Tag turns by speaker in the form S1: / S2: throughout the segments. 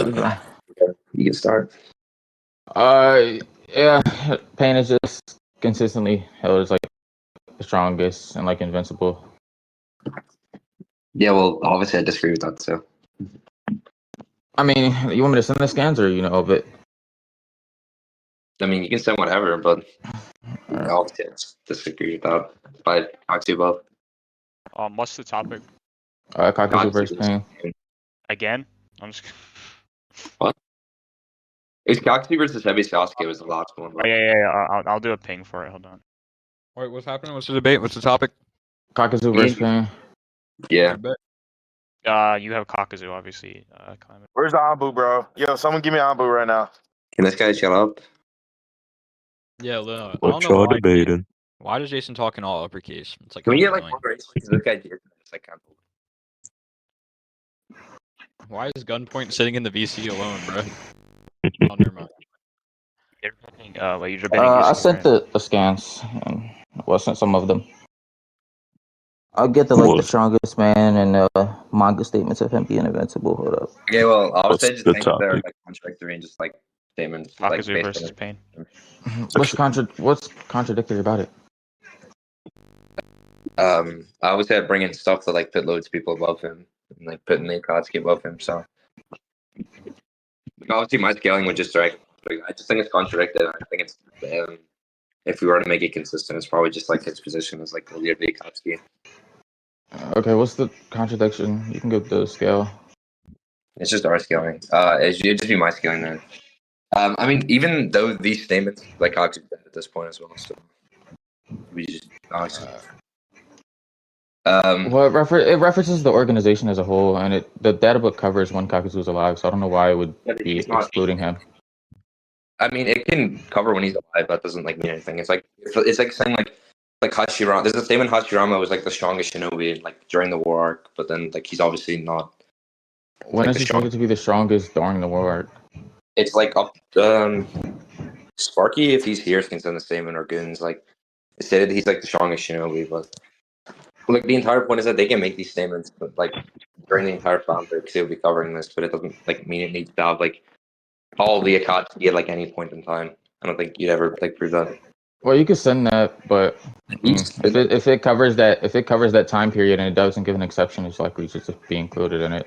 S1: Okay.
S2: You can start.
S1: Yeah, Pain is just consistently held as like the strongest and like invincible.
S2: Yeah, well, obviously I disagree with that. So
S1: I mean, you want me to send the scans or but
S2: I mean, you can say whatever, but
S1: Alright.
S2: obviously I just disagree with that. But talk to you about
S3: What's the topic?
S1: Kakuzu versus Pain.
S3: Again? I'm just.
S2: What? It's Kakuzu versus Heavy Sasuke was the last one.
S3: Oh, yeah. I'll do a ping for it. Hold on.
S4: Wait, what's happening? What's the debate? What's the topic?
S1: Kakuzu versus Pain.
S2: Yeah.
S3: You have Kakuzu, obviously. Calamity.
S5: Where's the Ambu, bro? Yo, someone give me Ambu right now.
S2: Can this guy shut up?
S4: Yeah, I don't
S6: What
S4: know
S6: y'all
S4: why.
S6: debating?
S4: Why does Jason talk in all uppercase? It's like
S2: Can we
S4: kinda
S2: get like
S4: annoying.
S2: more race? Because this guy did. It's like kind of.
S4: Why is Gunpoint sitting in the VC alone, bro? Oh, never mind.
S3: You're debating
S1: I
S3: Yusuke,
S1: sent
S3: right?
S1: the scans. Well, I sent some of them. I'll get the strongest man and manga statements of him being invincible. Hold up.
S2: Okay, well, I would say
S6: What's
S2: just
S6: the
S2: think they're
S6: topic?
S2: like contradictory and just like statements like
S3: Kakuzu
S2: based
S3: versus
S2: on
S3: Pain.
S1: What's contradictory about it?
S2: I would say I'd bring in stuff that like put loads of people above him and like putting the Akatsuki above him. So obviously my scaling would just like I just think it's contradicted. I think it's if we were to make it consistent, it's probably just like his position as like the leader of the Akatsuki.
S1: Okay, what's the contradiction? You can give the scale.
S2: It's just our scaling. It'd just be my scaling then. I mean, even though these statements like Akatsuki at this point as well, so we just obviously.
S1: Well, it references the organization as a whole, and the data book covers when Kakuzu is alive, so I don't know why it would be excluding him.
S2: I mean, it can cover when he's alive. That doesn't like mean anything. It's like saying like Hashirama. There's a statement Hashirama was like the strongest shinobi like during the war arc, but then like he's obviously not.
S1: When is he stated to be the strongest during the war arc?
S2: It's like up. Sparky, if he's here, can send the statement or Goons. Like it stated he's like the strongest shinobi, but like the entire point is that they can make these statements, but like during the entire fan because they'll be covering this, but it doesn't like mean it needs to have like all the Akatsuki at like any point in time. I don't think you'd ever like prove that.
S1: Well, you could send that, but if it covers that time period and it doesn't give an exception, it's likely just to be included in it.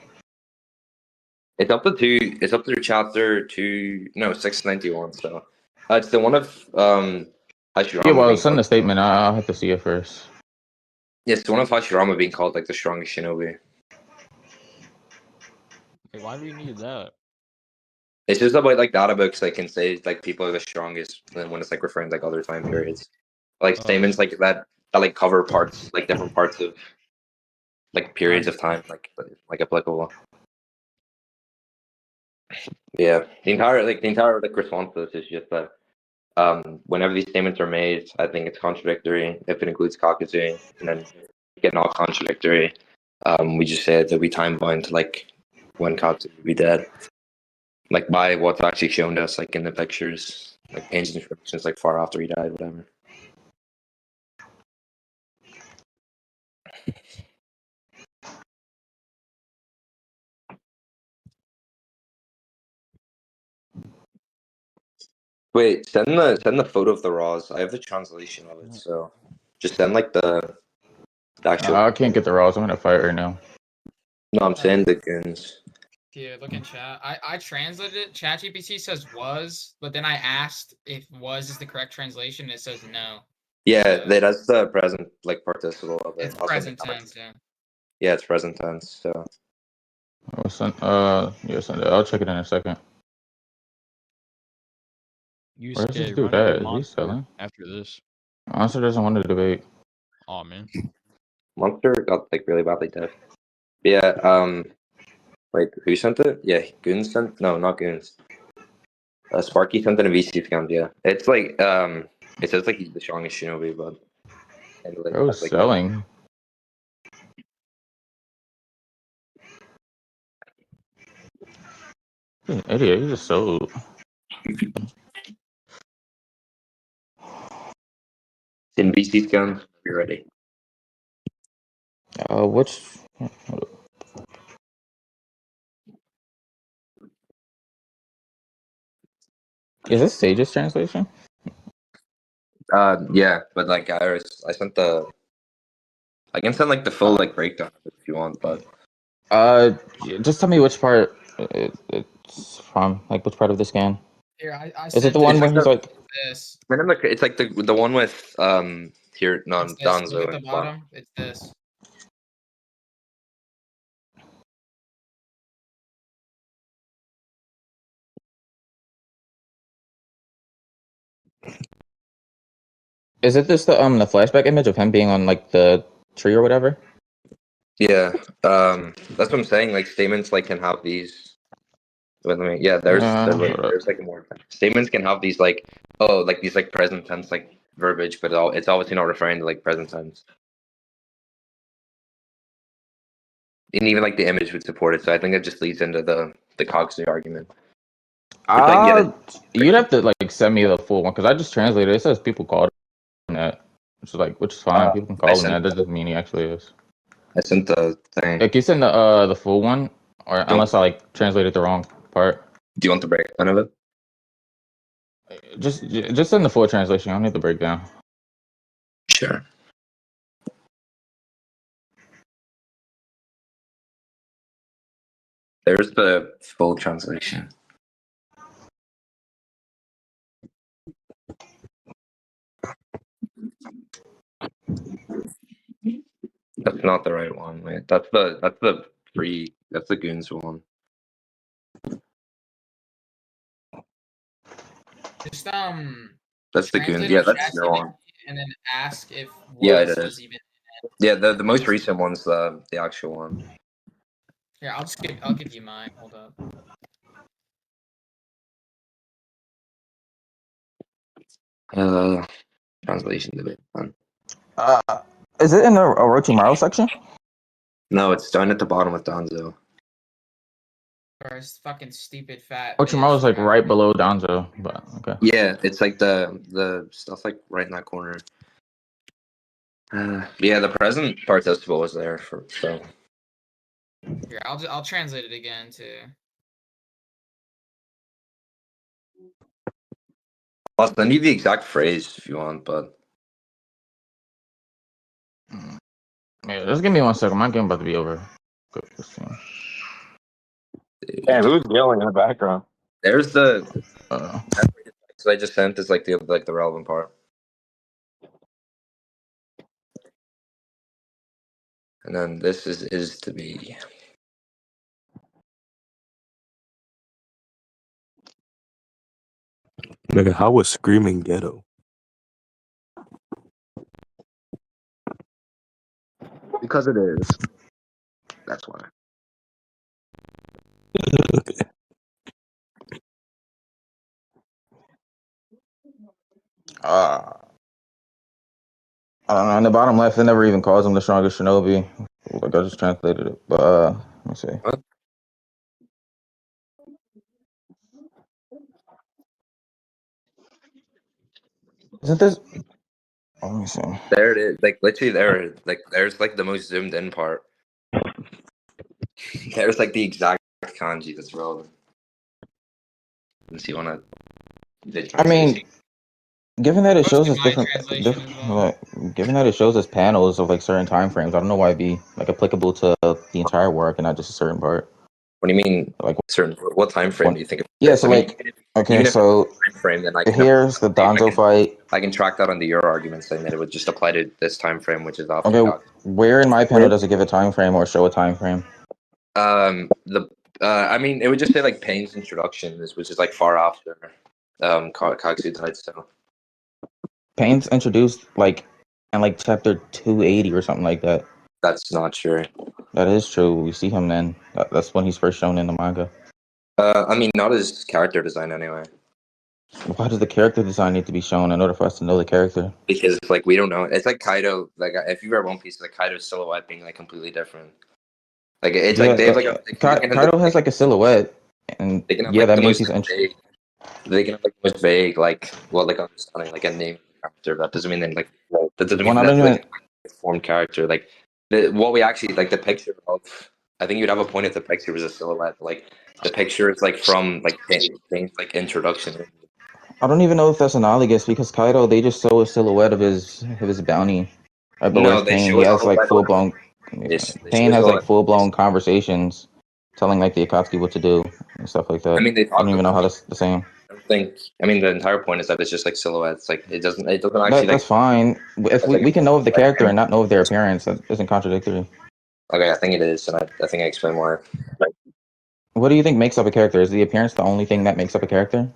S2: It's up to chapter 691. So it's the one of Hashirama.
S1: Yeah, well, send the statement. I'll have to see it first.
S2: Yes, the one of Hashirama being called like the strongest shinobi.
S4: Okay, why do we need that?
S2: It's just about like data books that can say like people are the strongest, and when it's like referring to like other time periods, like statements like that like cover parts like different parts of like periods of time like applicable. Yeah, the entire response to this is just that whenever these statements are made, I think it's contradictory if it includes Kakuzu, and then get not contradictory. We just said that we time bound to like when Kakuzu would be dead. Like by what's actually shown to us, like in the pictures, like Pain's instructions, like far after he died, whatever. Wait, send the photo of the raws. I have the translation of it, so just send like the actual.
S1: I can't get the raws. I'm gonna fight right now.
S2: No, I'm saying the Goons.
S7: Yeah, look in chat. I translated it. ChatGPT says was, but then I asked if was is the correct translation, and it says no.
S2: Yeah, that's the present like participle of it.
S7: It's present tense, yeah.
S2: Yeah, it's present tense. So.
S1: Send it. I'll check it in a second. Where's this dude at? Is he selling?
S4: After this.
S1: Monster doesn't want to debate.
S4: Oh man.
S2: Monster got like really badly dead. Yeah, wait, who sent it? Yeah, Goons sent not Goons. Sparky sent it in VC scans, yeah. It's like it says like he's the strongest shinobi, but like,
S1: selling. You're an idiot, you just sold.
S2: In VC scans, you're ready.
S1: Which Is this Sage's translation?
S2: Yeah, but like I sent the. I can send like the full like breakdown if you want, but
S1: Just tell me which part it's from. Like which part of the scan?
S7: Here, I
S1: Is it
S7: sent
S1: the one
S2: It's
S1: where
S2: like
S1: he's
S2: the
S1: like?
S7: this.
S2: it's like the one with here
S7: It's this. Look
S2: Donzo
S7: at the
S2: and Bach.
S7: bottom. It's this.
S1: Is it this the flashback image of him being on like the tree or whatever?
S2: Yeah, that's what I'm saying. Like statements like can have these. Wait, let me. Yeah,
S1: Hold up.
S2: there's like more statements can have these like like these like present tense like verbiage, but it's obviously not referring to like present tense. And even like the image would support it, so I think it just leads into the Kakuzu argument. Which, like, yeah,
S1: You'd have to like send me the full one because I just translated. It says people called him that, which is fine. People can
S2: I
S1: call him
S2: sent
S1: that. That doesn't mean he actually is.
S2: I sent the thing.
S1: Like you send the full one, or
S2: Don't-
S1: unless I like translated the wrong part.
S2: Do you want the breakdown of it?
S1: Just send the full translation. I don't need the breakdown.
S2: Sure. There's the full translation. That's not the right one, wait. That's the Goons one.
S7: Just
S2: That's the Goons.
S7: translate
S2: Yeah,
S7: on
S2: that's your one.
S7: ChatGPT and then ask if
S2: Yeah, it
S7: was
S2: is.
S7: even.
S2: Yeah, the most recent one's the actual one.
S7: Here, I'll give you mine. Hold up.
S2: Translation debate.
S1: Uh, is it in the Orochimaru section?
S2: No, it's down at the bottom with Donzo.
S7: Or this fucking stupid fat.
S1: Orochimaru's
S7: bitch
S1: like
S7: that-
S1: right below Danzo, but okay.
S2: Yeah, it's like the stuff like right in that corner. Yeah, the present participle was there for so.
S7: Here, I'll translate it again too.
S2: I'll send you the exact phrase if you want, but
S1: Yeah, just give me 1 second. My game about to be over.
S5: Damn, who's yelling in the background?
S2: there's the
S1: Uh,
S2: so I just sent is like the relevant part. And then this is to be
S6: Nigga, how was Screaming Ghetto?
S2: because it is. That's why.
S1: uh, I don't know. In the bottom left, it never even calls him the strongest shinobi. Like I just translated it, but let me see.
S2: What?
S1: Isn't this? Let me see.
S2: There it is. Like literally there, like there's like the most zoomed in part. There's like the exact kanji that's relevant. Unless you wanna
S1: I mean, given that it shows
S7: Posted
S1: us
S7: my
S1: different,
S7: translation as well.
S1: like, given that it shows us panels of like certain time frames, I don't know why it'd be like applicable to the entire work and not just a certain part.
S2: What do you mean?
S1: Like,
S2: Certain what time frame do you think?
S1: yeah.
S2: This?
S1: So
S2: I mean,
S1: like, okay,
S2: even if
S1: so
S2: it's time frame, then I can
S1: here's the Danzo fight.
S2: I can track that onto your argument, saying that it would just apply to this time frame, which is after.
S1: Okay, where in my panel does it give a time frame or show a time frame?
S2: I mean, it would just say like Pain's introduction, which is like far after Kakuzu died. So
S1: Pain's introduced like in like chapter 280 or something like that.
S2: that's not true.
S1: That is true. We see him then. That's when he's first shown in the manga.
S2: I mean, not his character design anyway,
S1: Why does the character design need to be shown in order for us to know the character?
S2: because like we don't know. It's like Kaido. Like if you read One Piece, like Kaido's silhouette being like completely different. Like it's like they have like
S1: Kaido has like a silhouette, and
S2: they can have
S1: yeah,
S2: like
S1: that
S2: the
S1: means
S2: most
S1: he's
S2: vague. They can have like the most vague, like like understanding, like a name character. That doesn't mean that that doesn't mean
S1: Well, I
S2: that's
S1: don't
S2: like
S1: even.
S2: a formed character. Like what we actually like the picture of. I think you'd have a point if the picture was a silhouette. Like the picture is like from like Pain's like introduction.
S1: I don't even know if that's analogous because Kaido, they just show a silhouette of his bounty. Right, but
S2: No,
S1: whereas
S2: they
S1: Pain,
S2: show
S1: he
S2: his
S1: has like
S2: silhouette.
S1: full blown.
S2: They show
S1: Pain
S2: his
S1: has like
S2: silhouette.
S1: full blown conversations, telling like the Akatsuki what to do and stuff like
S2: I
S1: that.
S2: mean, they
S1: I
S2: talk
S1: don't even
S2: about
S1: know how
S2: them.
S1: that's the same.
S2: I don't think. I mean, the entire point is that it's just like silhouettes. Like it doesn't actually
S1: That's
S2: like.
S1: fine. If
S2: I think
S1: we
S2: it's
S1: can know of the
S2: like.
S1: character and not know of their appearance, that isn't contradictory.
S2: Okay, I think it is, and I think I explained why.
S1: What do you think makes up a character? Is the appearance the only thing that makes up a character?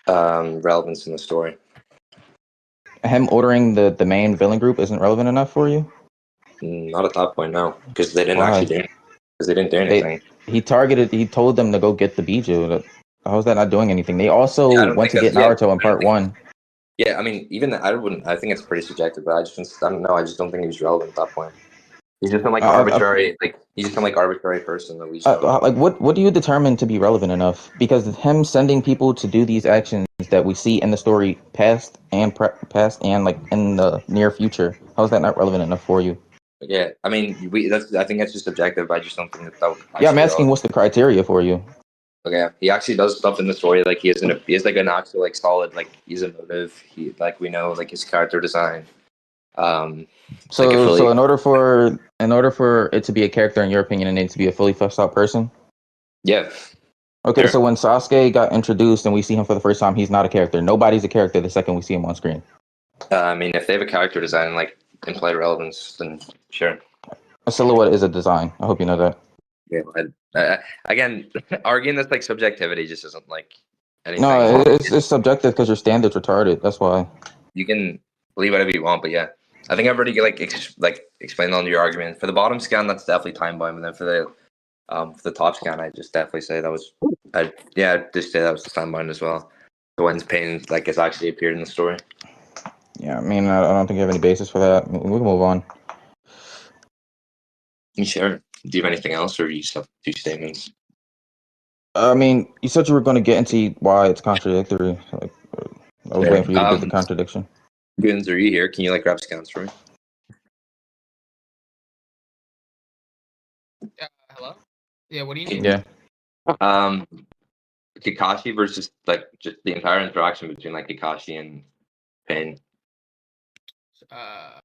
S2: Relevance in the story.
S1: Him ordering the main villain group isn't relevant enough for you?
S2: Not at that point, no, because they didn't
S1: Why?
S2: actually do. Because they didn't do
S1: They
S2: anything.
S1: he told them to go get the Biju. How is that not doing anything? They
S2: Yeah, I
S1: also
S2: don't
S1: went
S2: think
S1: to get
S2: that's. Yeah,
S1: Naruto in
S2: I don't
S1: part
S2: think.
S1: one.
S2: Yeah, I mean, even I wouldn't. I think it's pretty subjective, but I don't know. I just don't think he was relevant at that point. He's just some like arbitrary, like he's just some like arbitrary person that we just don't know.
S1: Like what do you determine to be relevant enough? Because him sending people to do these actions that we see in the story past and like in the near future, how is that not relevant enough for you?
S2: Yeah, I mean, I think that's just subjective. I just don't think that would
S1: Yeah, I'm
S2: actually be
S1: asking
S2: relevant.
S1: what's the criteria for you?
S2: Okay, he actually does stuff in the story. Like he is like an actual like solid like he's a motive. He like we know like his character design. It's like a
S1: So
S2: fully.
S1: in order for it to be a character, in your opinion, it needs to be a fully fleshed out person.
S2: Yeah,
S1: Okay,
S2: sure.
S1: so when Sasuke got introduced and we see him for the first time, he's not a character. Nobody's a character the second we see him on screen.
S2: I mean, if they have a character design and like implied relevance, then sure.
S1: A silhouette is a design. I hope you know that.
S2: Yeah, again, arguing this like subjectivity just isn't like anything.
S1: No, it's subjective because your standards retarded. That's why.
S2: You can believe whatever you want, but yeah, I think I've already like explained on your argument. For the bottom scan, that's definitely time bomb, and then for the top scan, I just definitely say that was, I'd just say that was time bomb as well. The one's pain like it's actually appeared in the story.
S1: Yeah, I mean, I don't think you have any basis for that. We can move on.
S2: You sure? Do you have anything else, or you just have two statements?
S1: I mean, you said you were going to get into why it's contradictory. Like, I was
S2: Yeah.
S1: waiting for you to give the contradiction.
S2: Goons, are you here? Can you like grab scans for me?
S7: Hello? Yeah, what do you need?
S1: Yeah.
S2: Kakashi versus like just the entire interaction between like Kakashi and Pain.
S7: I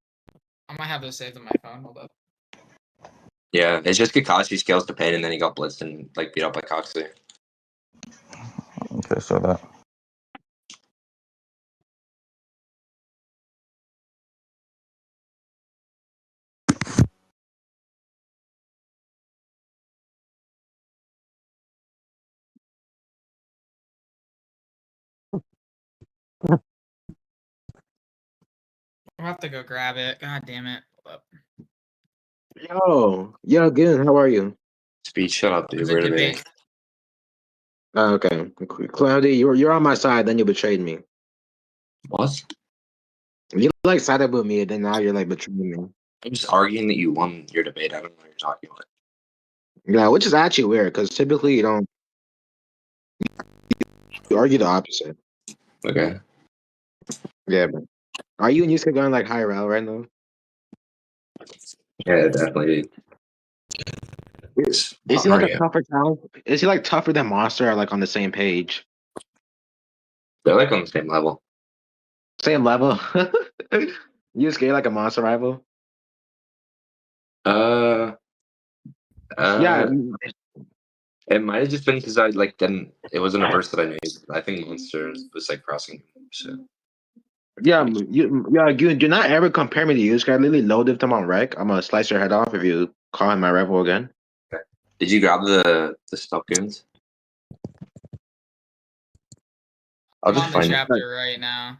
S7: might have those saved on my phone. Hold up.
S2: Yeah, it's just Kakashi scales to Pain and then he got blitzed and like beat up by Kakuzu.
S1: Okay, so that.
S7: I'll have to go grab it. God damn it. Hold up.
S5: Yo, good. How are you?
S2: Speed, shut up, dude.
S7: It's a
S2: We're
S7: debate.
S2: debating.
S5: Okay, Cloudy, you're on my side. Then you betrayed me.
S2: What?
S5: You like sided with me, and then now you're like betraying me.
S2: I'm just arguing that you won your debate. I don't know what you're talking about.
S5: Yeah, which is actually weird because typically you don't. You argue the opposite.
S2: Okay.
S5: Yeah, but are you and Yusuke going like higher out right now?
S2: Yeah, definitely.
S5: Is he like a tougher talent? Is he like tougher than Monster or like on the same page?
S2: They're like on the same level.
S5: Same level? Yusuke like a Monster rival?
S2: Uh,
S5: Yeah,
S2: it might have just been because I like didn't. It wasn't a verse that I knew. I think Monster was like crossing him. So
S5: you do not ever compare me to Yusuke. I literally low dipped him on rec. I'm gonna slice your head off if you call him my rival again.
S2: did you grab the stop goons? I'll
S7: I'm
S2: just
S7: on the
S2: find it.
S7: chapter right now.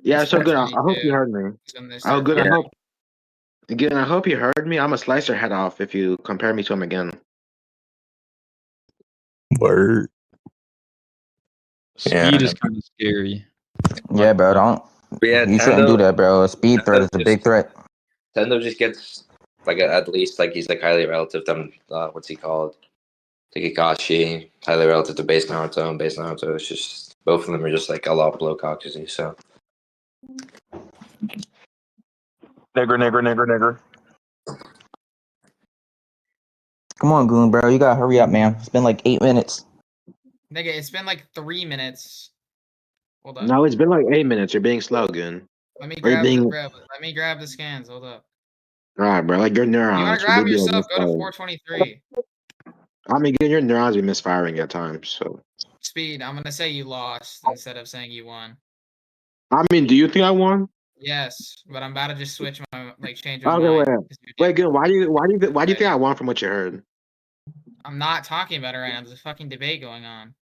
S5: Yeah, so good. I hope you
S7: 22.
S5: heard me.
S7: It's when they
S5: Oh,
S7: start
S5: good.
S7: fighting.
S5: I hope you heard me. I'm gonna slice your head off if you compare me to him again.
S6: Word.
S2: Yeah.
S4: Speed is kind of scary.
S1: Yeah, bro. Don't.
S2: But yeah,
S1: You shouldn't do that, bro. A speed threat is a big threat.
S2: Tendo just gets like at least like he's like highly relative to what's he called? To Kakashi, highly relative to base Naruto and base Naruto. It's just both of them are just like a lot below Kakuzu. So
S5: Nigger.
S1: Come on, Goon, bro. You gotta hurry up, man. It's been like 8 minutes.
S7: Nigga, it's been like 3 minutes. Hold up.
S5: No, it's been like 8 minutes. You're being slow, Goon.
S7: Let me
S5: Are you
S7: grab
S5: being
S7: let me grab the scans. Hold up.
S5: alright, bro? Like your
S7: You wanna
S5: neurons
S7: grab
S5: be like
S7: yourself? Go to
S5: misfiring.
S7: 423.
S5: I mean, Goon, your neurons be misfiring at times. So
S7: Speed. I'm gonna say you lost instead of saying you won.
S5: I mean, do you think I won?
S7: Yes, but I'm about to just switch my change my
S5: Okay, wait,
S7: mind. 'cause you're
S5: wait,
S7: different.
S5: Goon. Why do you think I
S7: Wait.
S5: won from what you heard?
S7: I'm not talking about it right now. There's a fucking debate going on.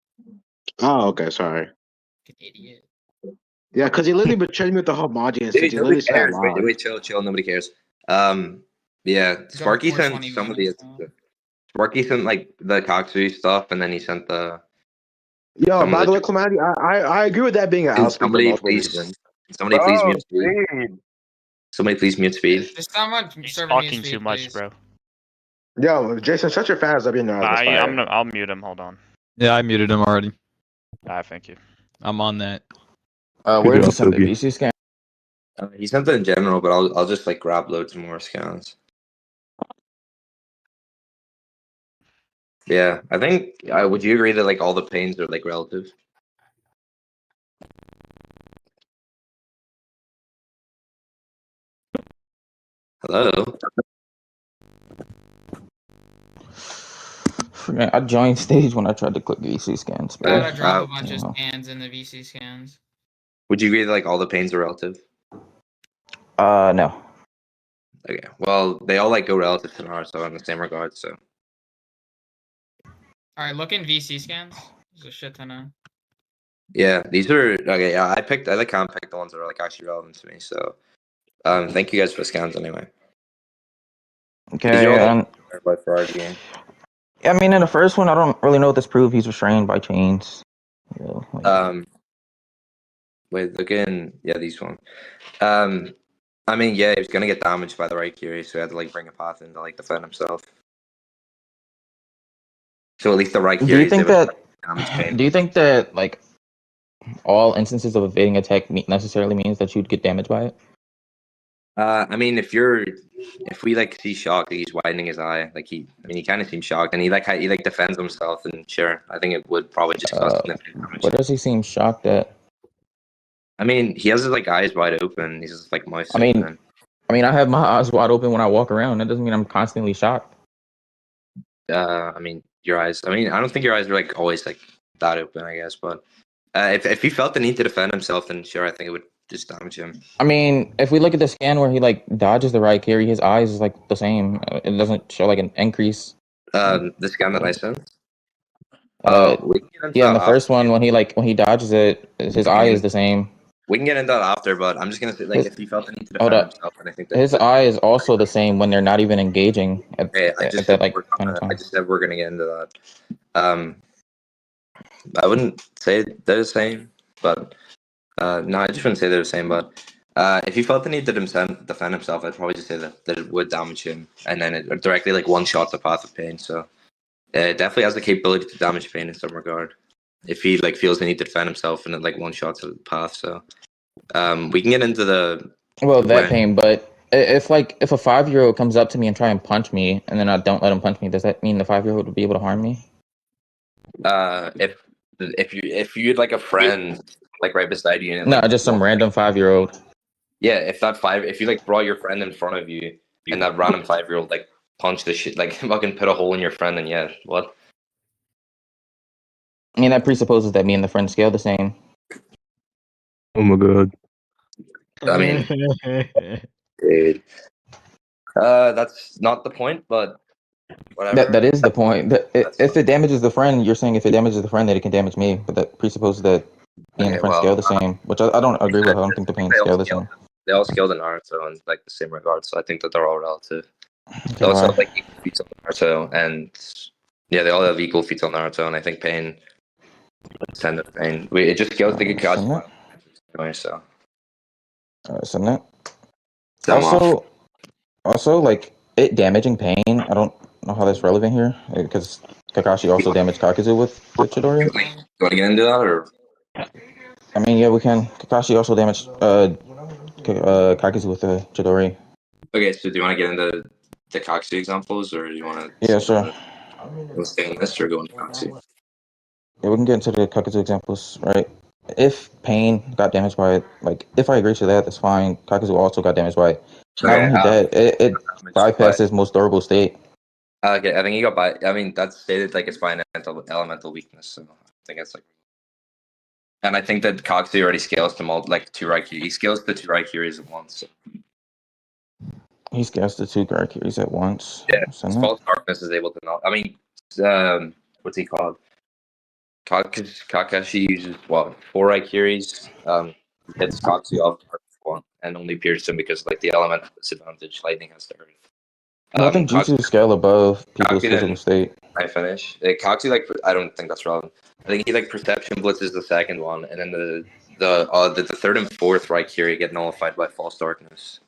S5: Oh, okay, sorry.
S7: Fucking idiot.
S5: Yeah, because he literally betrayed me with the homogeneous instance.
S2: Dude,
S5: He
S2: nobody
S5: literally said I
S2: cares. Wait,
S5: lost.
S2: wait, chill. Nobody cares. Yeah,
S7: Go to
S2: Sparky sent
S7: 421
S2: some of the.
S7: instead.
S2: Sparky sent like the Kakuzu stuff, and then he sent the
S5: Yo,
S2: some of
S5: by the way,
S2: the.
S5: Calamity, I agree with that being an
S2: Can
S5: outspeak for multiple
S2: please?
S5: reasons.
S2: Can somebody please
S6: Bro,
S2: mute speed?
S6: Speed.
S2: Somebody please mute speed.
S7: Just someone
S3: He's
S7: serving me a
S3: talking too
S7: speed,
S3: much,
S7: please.
S3: bro.
S5: Yo, Jason, shut your fast up. Your neurons misfiring.
S3: I'll mute him. Hold on.
S4: Yeah, I muted him already.
S3: Thank you.
S4: I'm on that.
S1: Where
S6: Good
S1: did you
S6: job,
S1: send the
S6: Toby.
S1: VC scan?
S2: He sent it in general, but I'll just like grab loads more scans. Yeah, I think. Would you agree that like all the pains are like relative? Hello.
S1: I joined stage when I tried to click VC scans, bro.
S7: Gotta drop a bunch
S1: I
S7: of
S1: don't know.
S7: scans in the VC scans.
S2: Would you agree that like all the pains are relative?
S1: No.
S2: Okay. Well, they all like go relative to Naruto in the same regard. So
S7: Alright, look in VC scans. There's a shit ton of.
S2: yeah, these are okay. Yeah, I like how I picked the ones that are like actually relevant to me. So thank you guys for the scans anyway. These
S1: Okay,
S2: are all
S1: and
S2: like for arguing.
S1: I mean, in the first one, I don't really know what this proves. He's restrained by chains. Yeah, like,
S2: Wait, look in these ones. I mean, yeah, he was gonna get damaged by the Raikiri, so he had to like bring a path in to like defend himself. So at least the Raikiri
S1: do you
S2: is
S1: think
S2: able to
S1: that?
S2: damage pain.
S1: Do you think that like all instances of evading attack necessarily means that you'd get damaged by it?
S2: I mean, if we like see shock, he's widening his eye, like he kind of seems shocked, and he like defends himself, and sure, I think it would probably just cause significant damage.
S1: What does he seem shocked at?
S2: I mean, he has his like eyes wide open. He's just like mouth
S1: I mean,
S2: open.
S1: I have my eyes wide open when I walk around. That doesn't mean I'm constantly shocked.
S2: I mean, your eyes. I mean, I don't think your eyes are like always like that open, I guess. But if he felt the need to defend himself, then sure, I think it would just damage him.
S1: I mean, if we look at the scan where he like dodges the right carry, his eyes is like the same. It doesn't show like an increase.
S2: The scan that I sent. We can get into
S1: Yeah, in
S2: that
S1: the first
S2: after.
S1: one when he dodges it, his eye is the same.
S2: We can get into that after, but I'm just gonna say like
S1: His,
S2: if he felt the need to
S1: hold
S2: defend
S1: up,
S2: himself, then I think
S1: his
S2: that
S1: eye is also the same when they're not even engaging
S2: okay,
S1: at that like kind of
S2: I
S1: time.
S2: just said we're gonna get into that. I wouldn't say they're the same, but no, I just wouldn't say they're the same. But if he felt the need to defend himself, I'd probably just say that it would damage him, and then it directly like one shot the path of pain. So it definitely has the capability to damage pain in some regard. If he like feels the need to defend himself, and it like one shots the path. So we can get into the
S1: Well, that
S2: when
S1: pain, but if a 5-year-old comes up to me and try and punch me, and then I don't let him punch me, does that mean the 5-year-old would be able to harm me?
S2: if you had like a friend like right beside you and
S1: No,
S2: like
S1: just some random 5-year-old.
S2: yeah, if you like brought your friend in front of you and that random 5-year-old like punch the shit like fucking put a hole in your friend, and yeah, what?
S1: I mean, that presupposes that me and the friend scale the same.
S6: Oh my god.
S2: I mean, dude, that's not the point, but whatever.
S1: That is the point.
S2: That's
S1: If it damages the friend, you're saying if it damages the friend, that it can damage me. But that presupposes that me and the
S2: okay.
S1: friend
S2: Well,
S1: scale the same, which I don't agree with. I don't think the pain scale the same.
S2: they all scale the Naruto in like the same regard, so I think that they're all relative.
S1: Okay,
S2: They also
S1: why?
S2: have like equal feats on Naruto, and yeah, they all have equal feats on Naruto, and I think pain, send of pain. It just scales the
S1: Send
S2: Kakashi
S1: it.
S2: anyway, so
S1: Send it.
S2: I'm off.
S1: Also, like it damaging pain. I don't know how that's relevant here because Kakashi also damaged Kakuzu with the Chidori.
S2: You want to get into that, or
S1: I mean, yeah, we can. Kakashi also damaged Kakuzu with the Chidori.
S2: okay? So do you want to get into the Kakuzu examples, or do you want to
S1: Yeah,
S2: stay
S1: sure.
S2: stay on this or go into Kakuzu?
S1: Yeah, we can get into the Kakuzu examples, right? if Pain got damaged by it, like if I agree to that, that's fine. Kakuzu also got damaged by it. Not
S2: Okay,
S1: only that, it bypassed his most durable state.
S2: okay, I think he got by. I mean, that's stated like it's by an elemental weakness, so I think it's like. And I think that Kakuzu already scales to like 2 Raikiri. He scales to 2 Raikiris at once. So.
S1: He scales the 2 Garakiris at once.
S2: Yeah,
S1: Send
S2: his
S1: that.
S2: false darkness is able to not. I mean, what's he called? Kakashi uses what 4 Raikiris. Hits Kakuzu off one and only pierces him because like the elemental disadvantage. Lightning has to hurt.
S1: No, I think jutsu scale above people's
S2: Kakuzu
S1: physical state.
S2: I finish. Kakuzu like I don't think that's relevant. I think he like perception blitzes the second one, and then the third and fourth Raikiri get nullified by false darkness.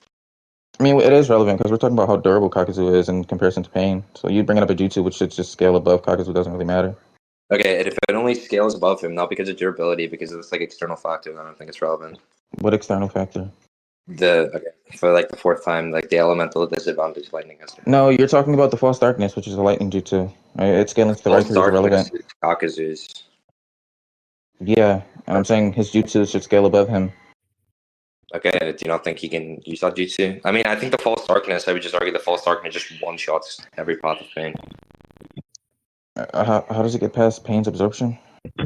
S1: I mean, it is relevant because we're talking about how durable Kakuzu is in comparison to Pain. So you bringing up a jutsu which should just scale above Kakuzu doesn't really matter.
S2: Okay, and if it only scales above him, not because of durability, because of this like external factor, I don't think it's relevant.
S1: What external factor?
S2: For like the fourth time, like the elemental disadvantage lightning has to.
S1: No, you're talking about the false darkness, which is a lightning jutsu. Right? It's scaling to the
S2: False
S1: Raikiri is
S2: darkness
S1: irrelevant.
S2: is Kakuzu's.
S1: Yeah, and I'm saying his jutsu should scale above him.
S2: Okay, do you not think he can use that jutsu? I mean, I think the false darkness. I would just argue the false darkness just one shots every path of pain.
S1: How does it get past Pain's absorption?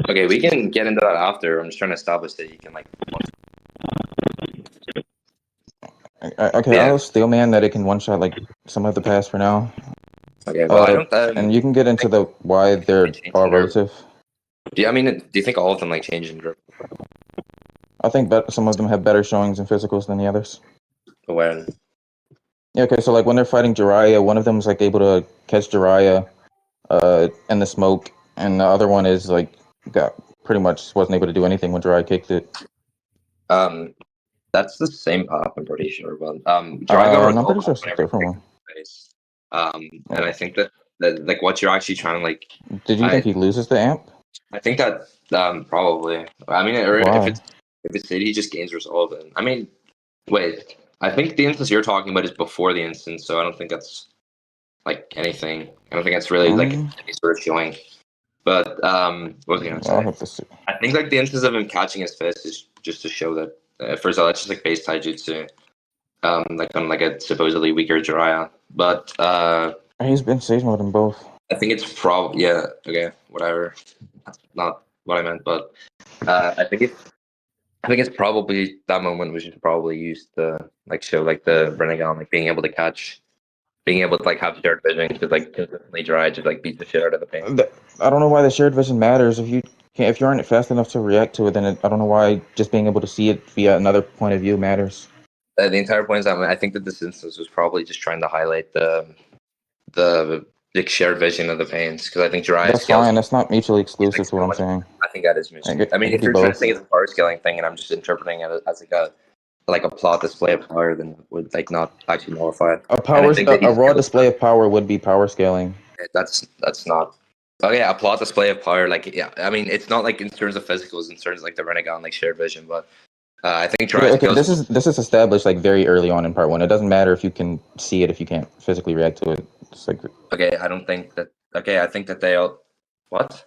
S2: Okay, we can get into that after. I'm just trying to establish that you can like.
S1: Okay,
S2: Yeah.
S1: I'll steel man that it can one shot like some of the pass for now.
S2: Okay, well, I don't.
S1: And you can get into the why they're all relative.
S2: Do you think all of them like change in grip?
S1: I think some of them have better showings in physicals than the others.
S2: When?
S1: Yeah, okay, so like when they're fighting Jiraiya, one of them is like able to catch Jiraiya in the smoke, and the other one is like pretty much wasn't able to do anything when Jiraiya kicked it.
S2: That's the same path, I'm pretty sure. But Jiraiya
S1: I'm pretty sure it's a different one.
S2: And I think that like what you're actually trying to like.
S1: Did you think he loses the amp?
S2: I think that probably. I mean, or
S1: Why?
S2: if it's he just gains resolve. And I mean, wait. I think the instance you're talking about is before the instance, so I don't think that's like anything. I don't think that's really like any sort of showing. But what was I gonna say?
S1: I'll have to see.
S2: I think like the instance of him catching his fist is just to show that first of all, that's just like base taijutsu, like on like a supposedly weaker Jiraiya. But
S1: He's been stage mode in both.
S2: I think it's probably okay, whatever. That's not what I meant, but I think it's probably that moment we should probably use the like show like the Renegon like being able to like have shared vision to like consistently try to like beat the shit out of the pain.
S1: I don't know why the shared vision matters. If you aren't fast enough to react to it, then I don't know why just being able to see it via another point of view matters.
S2: The entire point is that I think that this instance was probably just trying to highlight the like, shared vision of the pains because I think Jiraiya
S1: That's fine. That's not mutually exclusive to what I'm saying.
S2: I think that is mutually. I mean, if
S1: be
S2: you're trying to
S1: both.
S2: say it's a power scaling thing, and I'm just interpreting it as like a plot display of power, then it would like not actually nullify it.
S1: A raw display of power would be power scaling.
S2: That's not. Oh yeah, a plot display of power. Like yeah, I mean, it's not like in terms of physicals, in terms of, like the Renegon like shared vision, but I think
S1: Okay, this is established like very early on in part 1. It doesn't matter if you can see it if you can't physically react to it. It's like
S2: okay, I don't think that. Okay, I think that they all. What?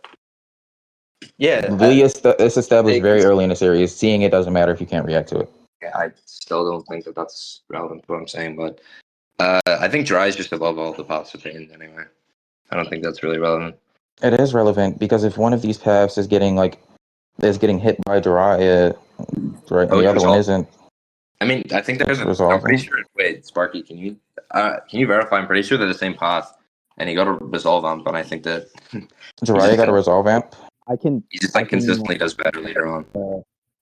S2: Yeah,
S1: it's established very early in the series. Seeing it doesn't matter if you can't react to it.
S2: Yeah, I still don't think that that's relevant to what I'm saying, but I think Dry is just above all the paths of pain anyway. I don't think that's really relevant.
S1: It is relevant because if one of these paths is getting hit by Jiraiya, right, and the other one isn't.
S2: I mean, I think there's I'm pretty sure. Wait, Sparky, can you verify? I'm pretty sure they're the same path, and he got a resolve amp, but I think that
S1: Jiraiya got a resolve amp.
S8: I can.
S2: He just like consistently does better later on.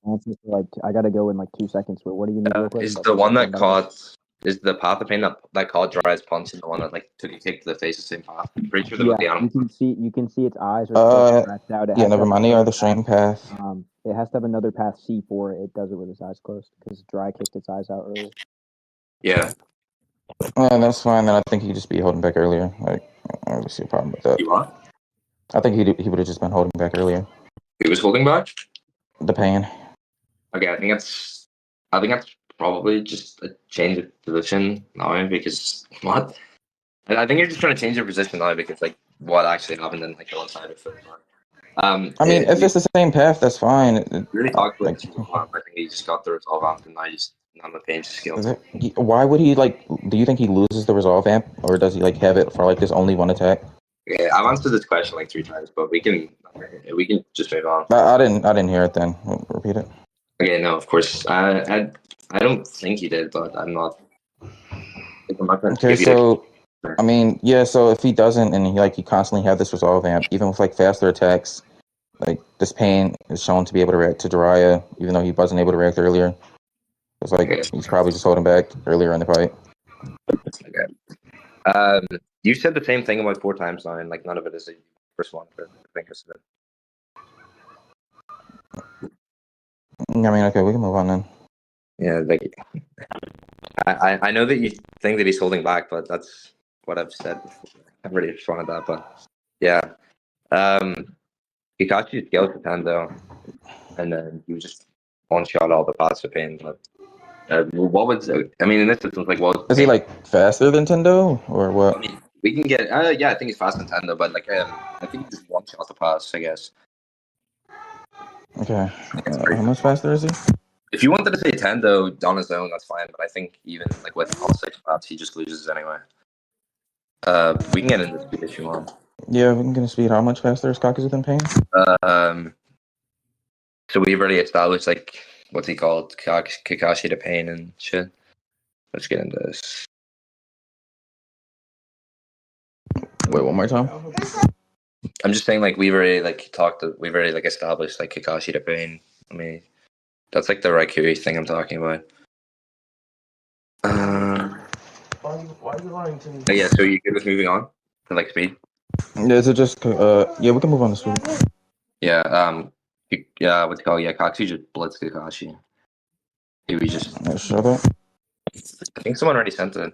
S8: Answer for, like I gotta go in like 2 seconds. But what do you need real quick?
S2: Is the one that caught is the path of pain that caught Jiraiya's punch and the one that like took a kick to the face the same path? I'm pretty sure
S8: Yeah,
S2: the
S8: you can see its eyes are scratched out.
S1: Yeah, never mind. They are the same path.
S8: It has to have another path C4. It does it with its eyes closed because Dry kicked its eyes out earlier.
S2: Yeah.
S1: That's fine. Then I think he'd just be holding back earlier. Like, I don't really see a problem with that.
S2: You what?
S1: I think he would have just been holding back earlier.
S2: He was holding back?
S1: The pain.
S2: Okay, I think that's probably just a change of position now because what? I think you're just trying to change your position now because like what actually happened in like one side of it.
S1: I mean, if it's the same path, that's fine.
S2: We really talked about
S1: Like,
S2: this resolve. I think he just got the resolve amp, and I just none of the pain skill.
S1: why would he like? Do you think he loses the resolve amp, or does he like have it for like this only one attack?
S2: Okay, I've answered this question like 3 times, but we can just move on.
S1: I didn't hear it. Then repeat it.
S2: Okay, no, of course. I don't think he did, but I'm not. I'm not going to
S1: Okay,
S2: give you
S1: so I mean, yeah. So if he doesn't, and he constantly have this resolve amp, even with like faster attacks, like this pain is shown to be able to react to Jiraiya, even though he wasn't able to react earlier. It's like he's probably just holding back earlier in the fight.
S2: Okay. You said the same thing about 4 times now, and like none of it is a first one. But I think it's good.
S1: I mean, okay, we can move on then.
S2: Yeah, like I know that you think that he's holding back, but that's what I've said before. I've already responded to that, but yeah. Kakashi scaled to 10 though, and then he was just one shot all the passive pain. But what was I mean in this instance, like what was
S1: Is he like faster than Tendo or what?
S2: I mean, we can get yeah, I think he's faster than 10 though, but like I think he just one shot the pass, I guess.
S1: Okay, how much faster is he?
S2: If you wanted to say 10 though on his own, that's fine. But I think even like with all 6 paths, he just loses anyway. We can get into speed if you want.
S1: Yeah, we can get a speed. How much faster is Kakuzu than Pain?
S2: So we've already established like what's he called, Kakashi to Pain and shit. Let's get into this.
S1: Wait, one more time.
S2: I'm just saying, like we've already established like Kakashi to Pain. I mean, that's like the Raikiri thing I'm talking about.
S1: Why are you lying to me?
S2: Yeah, so you good with moving on to like speed?
S1: Yeah, is it just yeah, we can move on to speed.
S2: Yeah, what's it called? Yeah, Kakuzu just blitz Kakashi. Maybe just
S1: Shut up.
S2: I think someone already sent it.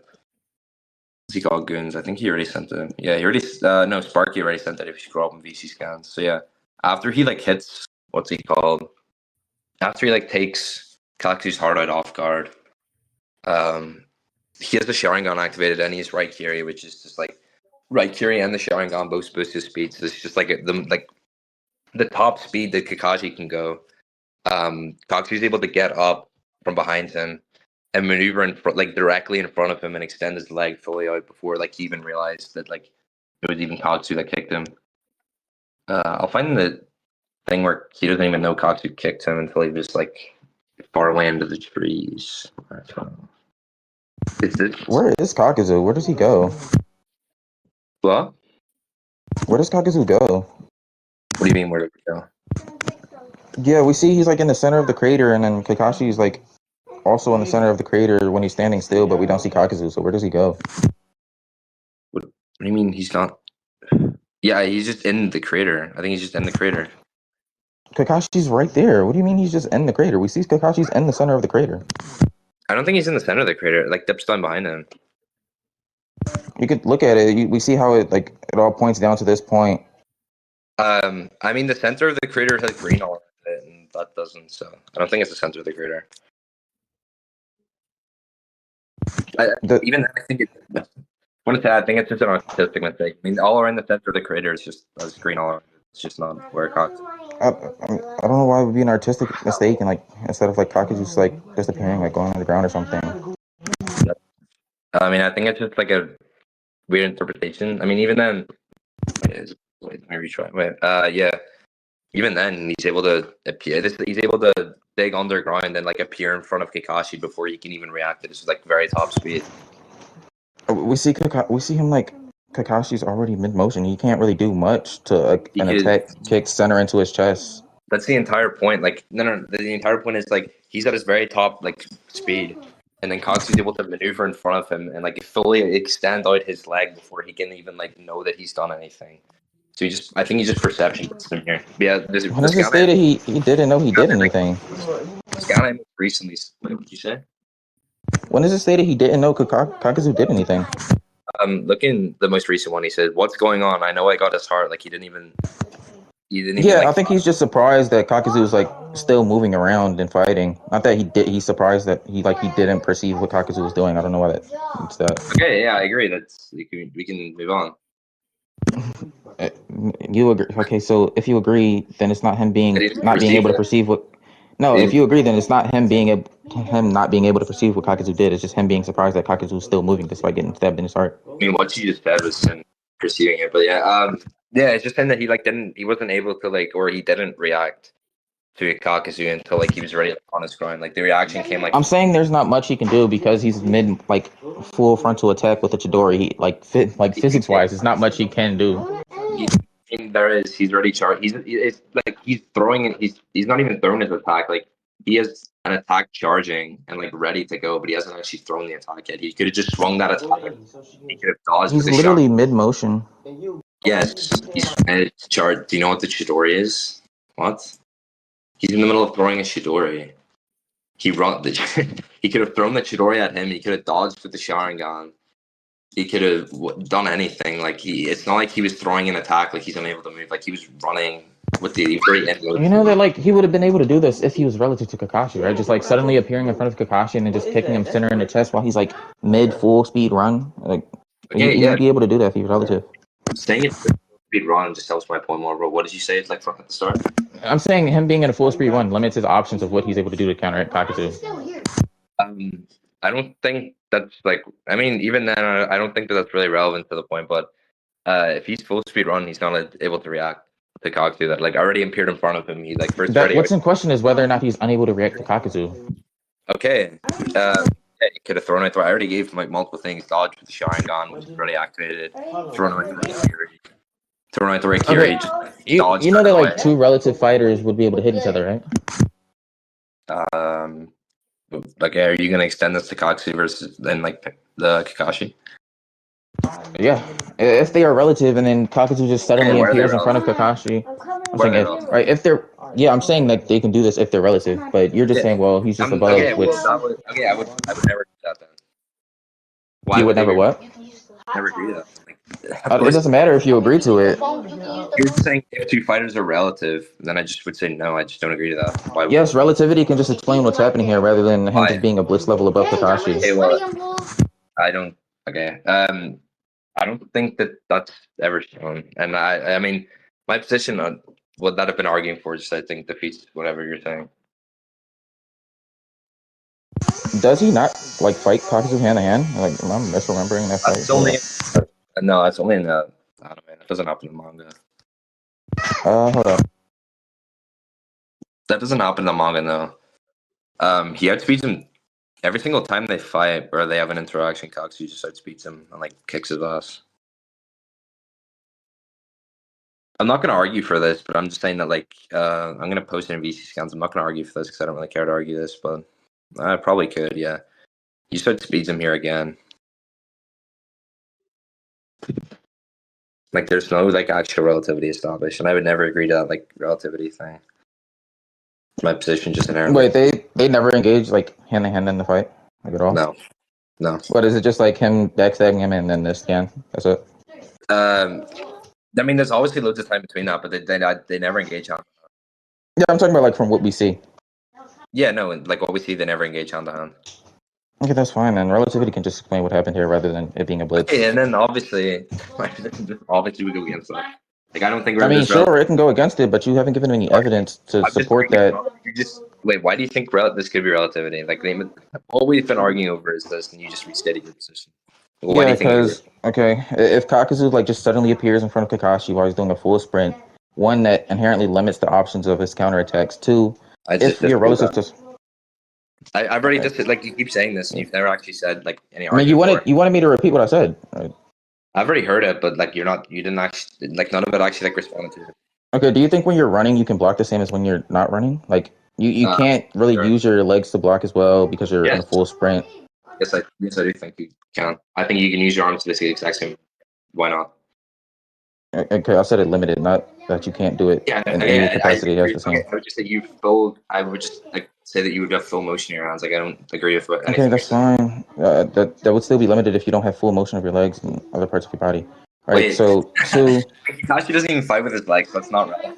S2: What's he called? Goons. I think he already sent it. Yeah, he already no, Sparky already sent it if you scroll up in VC scans. So yeah. After he like hits what's he called? After he like takes Kakuzu's heart out off guard, he has the Sharingan activated and he's Raikiri, which is just like Raikiri and the Sharingan both boost his speed. So it's just like the top speed that Kakashi can go. Kakuzu's able to get up from behind him and maneuver in front, like directly in front of him, and extend his leg fully out before like he even realized that like it was even Kakuzu that kicked him. I'll find the thing where he doesn't even know Kakuzu kicked him until he was like far away into the trees.
S1: Where is Kakuzu? Where does he go?
S2: What?
S1: Where does Kakuzu go?
S2: What do you mean? Where did it go?
S1: Yeah, we see he's like in the center of the crater, and then Kakashi's like also in the center of the crater when he's standing still, but we don't see Kakuzu. So where does he go?
S2: What do you mean he's not? Yeah, he's just in the crater. I think he's just in the crater.
S1: Kakashi's right there. What do you mean he's just in the crater? We see Kakashi's in the center of the crater.
S2: I don't think he's in the center of the crater. Like Dip's down behind him.
S1: You could look at it. We see how it all points down to this point.
S2: I mean the center of the crater has green all around it, and that doesn't. So I don't think it's the center of the crater. Even then, I think it's. I want to say I think it's just an artistic mistake. I mean, all around the center of the crater is just green all around. It's just not where it caught.
S1: I don't know why it would be an artistic mistake and like instead of like Kakuzu's like disappearing, like going on the ground or something.
S2: I mean, I think it's just like a weird interpretation. I mean, even then, wait, let me retry. Yeah. Even then, he's able to appear. He's able to dig underground and like appear in front of Kakashi before he can even react. It's just like very top speed.
S1: We see him like Kakashi's already mid motion. He can't really do much to an attack kick center into his chest.
S2: That's the entire point. Like no. The entire point is like he's at his very top like speed, and then Kakuzu's able to maneuver in front of him and like fully extend out his leg before he can even like know that he's done anything. So I think he's just perception gets him here. Yeah,
S1: when is it stated he didn't know he did anything?
S2: Scanlan recently. What did you say?
S1: When is it stated he didn't know Kakuzu did anything?
S2: Looking the most recent one, he said, "What's going on? I know I got his heart." Like he didn't even.
S1: Yeah, like, I think he's just surprised that Kakuzu is like still moving around and fighting. Not that he did. He's surprised that he didn't perceive what Kakuzu was doing. I don't know why it's that.
S2: Okay, yeah, I agree. We can move on.
S1: You agree? Okay, so if you agree, then it's not him being not being able to perceive what. No, if you agree, then it's not him not being able to perceive what Kakuzu did. It's just him being surprised that Kakuzu was still moving despite getting stabbed in his heart.
S2: I mean, what you just said was him perceiving it, but yeah, it's just him that he wasn't able to or he didn't react to Kakuzu until he was ready on his grind. Like the reaction came
S1: I'm saying there's not much he can do because he's mid full frontal attack with the Chidori. He physics wise, there's not much he can do.
S2: There is. He's already charged. He's throwing it. He's not even throwing his attack. Like he has an attack charging and ready to go, but he hasn't actually thrown the attack yet. He could have just swung that attack. He could have dodged.
S1: He's
S2: with the
S1: literally
S2: shot.
S1: mid motion.
S2: Yes, he's charged. Do you know what the Chidori is? What? He's in the middle of throwing a Chidori. He he could have thrown the Chidori at him. He could have dodged with the Sharingan. He could have done anything. It's not like he was throwing an attack. He's unable to move. He was running with the very end.
S1: You know that he would have been able to do this if he was relative to Kakashi, right? Just suddenly appearing in front of Kakashi and then just kicking him center in the chest while he's mid full speed run. He would be able to do that if he was relative.
S2: Saying it's speed run just helps my point more, bro. What did you say? It's from at the start.
S1: I'm saying him being in a full speed run limits his options of what he's able to do to counteract Kakuzu.
S2: I don't think that's I mean, even then, I don't think that's really relevant to the point. But if he's full speed run, he's not able to react to Kakuzu that already appeared in front of him. He first.
S1: What's in question is whether or not he's unable to react to Kakuzu.
S2: Okay. Yeah, he could have thrown it. I already gave him multiple things. Dodge with the Sharingan, which is already activated. Thrown out the Raikiri. Thrown out the Raikiri.
S1: You know that two relative fighters would be able to hit each other,
S2: right? Are you gonna extend this to Kakuzu versus then the Kakashi?
S1: Yeah, if they are relative, and then Kakuzu just suddenly appears in front of Kakashi. I'm saying right if they're I'm saying they can do this if they're relative, but you're just saying he's just above.
S2: I would never do that then.
S1: Why you would never what?
S2: Never do that.
S1: It doesn't matter if you agree to it.
S2: You're saying if two fighters are relative, then I just would say no. I just don't agree to that.
S1: Yes, relativity can just explain what's happening here rather than him just being a blitz level above Kakashi.
S2: Okay, well, I don't. Okay. I don't think that's ever shown, and I mean, my position on what that I've been arguing for just I think defeats whatever you're saying.
S1: Does he not fight Kakuzu hand to hand? Am I misremembering that fight?
S2: No, that's only in the anime. It doesn't happen in the manga.
S1: Hold up.
S2: That doesn't happen in the manga, no. He outspeeds him every single time they fight or they have an interaction. Kakuzu just outspeeds him and kicks his ass. I'm not gonna argue for this, but I'm just saying that I'm gonna post it in VC scans. I'm not gonna argue for this because I don't really care to argue this, but I probably could. Yeah, he just outspeeds him here again. There's no actual relativity established, and I would never agree to that relativity thing. My position just inherently.
S1: Wait, they never engage hand to hand in the fight at all?
S2: No.
S1: What is it? Just him backstabbing him and then this scan? That's it.
S2: I mean, there's obviously loads of time between that, but they never engage on.
S1: Yeah, I'm talking about from what we see.
S2: Yeah, no, what we see, they never engage hand to hand.
S1: Okay, that's fine. And relativity can just explain what happened here rather than it being a blitz.
S2: Okay, and then obviously we go against that. I don't think.
S1: I mean, sure, it can go against it, but you haven't given any evidence to support that.
S2: Wait. Why do you think this could be relativity? All we've been arguing over is this, and you just restated your position. Why do you think?
S1: If Kakuzu just suddenly appears in front of Kakashi while he's doing a full sprint, one that inherently limits the options of his counterattacks. Two, if you're relative to.
S2: I've already just you keep saying this, and you've never actually said any.
S1: I mean, you wanted me to repeat what I said. Right?
S2: I've already heard it, but you didn't actually none of it actually responded to it.
S1: Okay, do you think when you're running you can block the same as when you're not running? You can't really use your legs to block as well because you're in a full sprint.
S2: Yes, I do think you can. I think you can use your arms to the exact same. Why not?
S1: Okay, I said it limited, not that you can't do it in any capacity. That's the same.
S2: I would just say I would just say that you would have full motion in your hands. I don't agree with what.
S1: Okay, that's fine. That would still be limited if you don't have full motion of your legs and other parts of your body. All right. So two.
S2: Kakashi doesn't even fight with his legs. That's not right.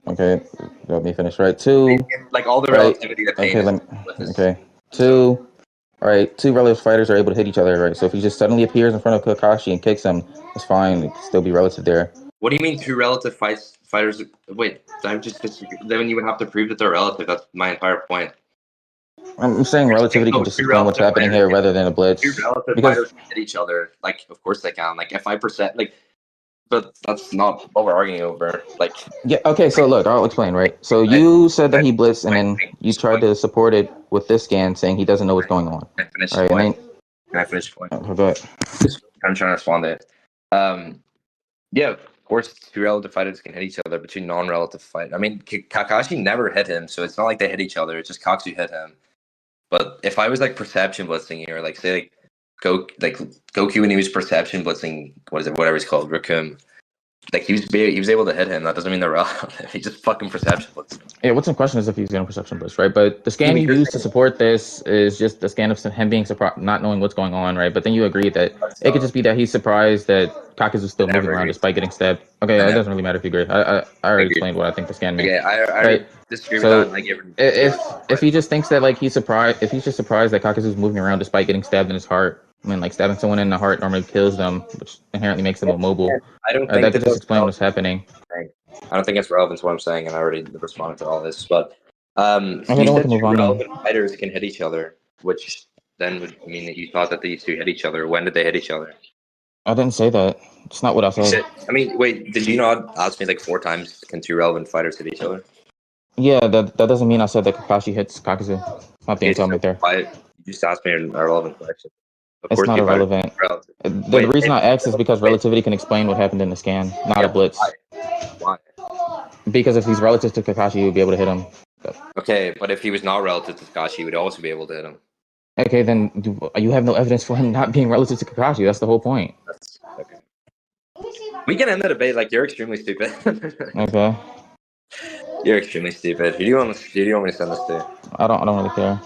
S1: Okay, let me finish. Right, two.
S2: All the relativity that pain.
S1: Okay, two. All right, two relative fighters are able to hit each other, right? So if he just suddenly appears in front of Kakashi and kicks him, it's fine. It can still be relative there.
S2: What do you mean two relative fighters? Wait, I just disagree. Then you would have to prove that they're relative. That's my entire point.
S1: I'm saying relativity can
S2: No,
S1: just
S2: two
S1: explain what's
S2: relative
S1: happening
S2: fighters
S1: here
S2: can-
S1: rather than a blitz.
S2: Two relative
S1: Because
S2: fighters can hit each other. Like, of course they can. Like, if 5%, like, but that's not what we're arguing over. Like,
S1: yeah, okay, so look, I'll explain, right? So you said that he blitzed, and then you tried to support it with this scan, saying he doesn't know what's going on.
S2: Can I finish the
S1: Right, and
S2: point?
S1: then
S2: Can I finish the point?
S1: oh, go ahead.
S2: I'm trying to respond to it. Yeah, of course, two relative fighters can hit each other, but two non-relative fight. I mean, Kakashi never hit him, so it's not like they hit each other. It's just Kakuzu hit him. But if I was like perception blitzing you, or like say Goku when he was perception blitzing, whatever he's called, Raccoon. Like he was able to hit him. That doesn't mean they're relative. He just fucking perception blitzed him.
S1: Yeah, what's in question is if he's going to perception blitz, right? But the scan you use to support this is just the scan of him being surprised, not knowing what's going on, right? But then you agree that it could just be that he's surprised that Kakuzu's still moving around despite getting stabbed. Okay, it doesn't really matter if you agree. I already explained what I think the scan means.
S2: Okay, I
S1: Right.
S2: disagree with
S1: So
S2: that. I give
S1: if he just thinks that like he's surprised, if he's just surprised that Kakuzu's moving around despite getting stabbed in his heart, I mean, like stabbing someone in the heart normally kills them, which inherently makes them immobile.
S2: I don't think
S1: That could just explain what's happening.
S2: I don't think it's relevant to what I'm saying, and I already responded to all this. But
S1: Okay,
S2: you
S1: then we
S2: said
S1: can move
S2: two
S1: on then.
S2: relevant fighters can hit each other, which then would mean that you thought that these two hit each other. When did they hit each other?
S1: I didn't say that. It's not what I
S2: You
S1: said.
S2: said, I mean, wait, did you not ask me like 4 times? Can two relevant fighters hit each other?
S1: Yeah, that doesn't mean I said that Kakashi hits Kakuzu. It's not the intel right there.
S2: Why you just asked me a relevant question? Of
S1: It's
S2: course,
S1: not
S2: two fighters
S1: irrelevant.
S2: are relative.
S1: The reason I asked is because relativity can explain what happened in the scan, not a blitz.
S2: Why?
S1: Because if he's relative to Kakashi, he would be able to hit him.
S2: Okay, but if he was not relative to Kakashi, he would also be able to hit him.
S1: Okay, then you have no evidence for him not being relative to Kakashi. That's the whole point.
S2: That's okay. We can end the debate. Like you're extremely stupid.
S1: Okay.
S2: You're extremely stupid. Who do you want me to send this to?
S1: I don't really care.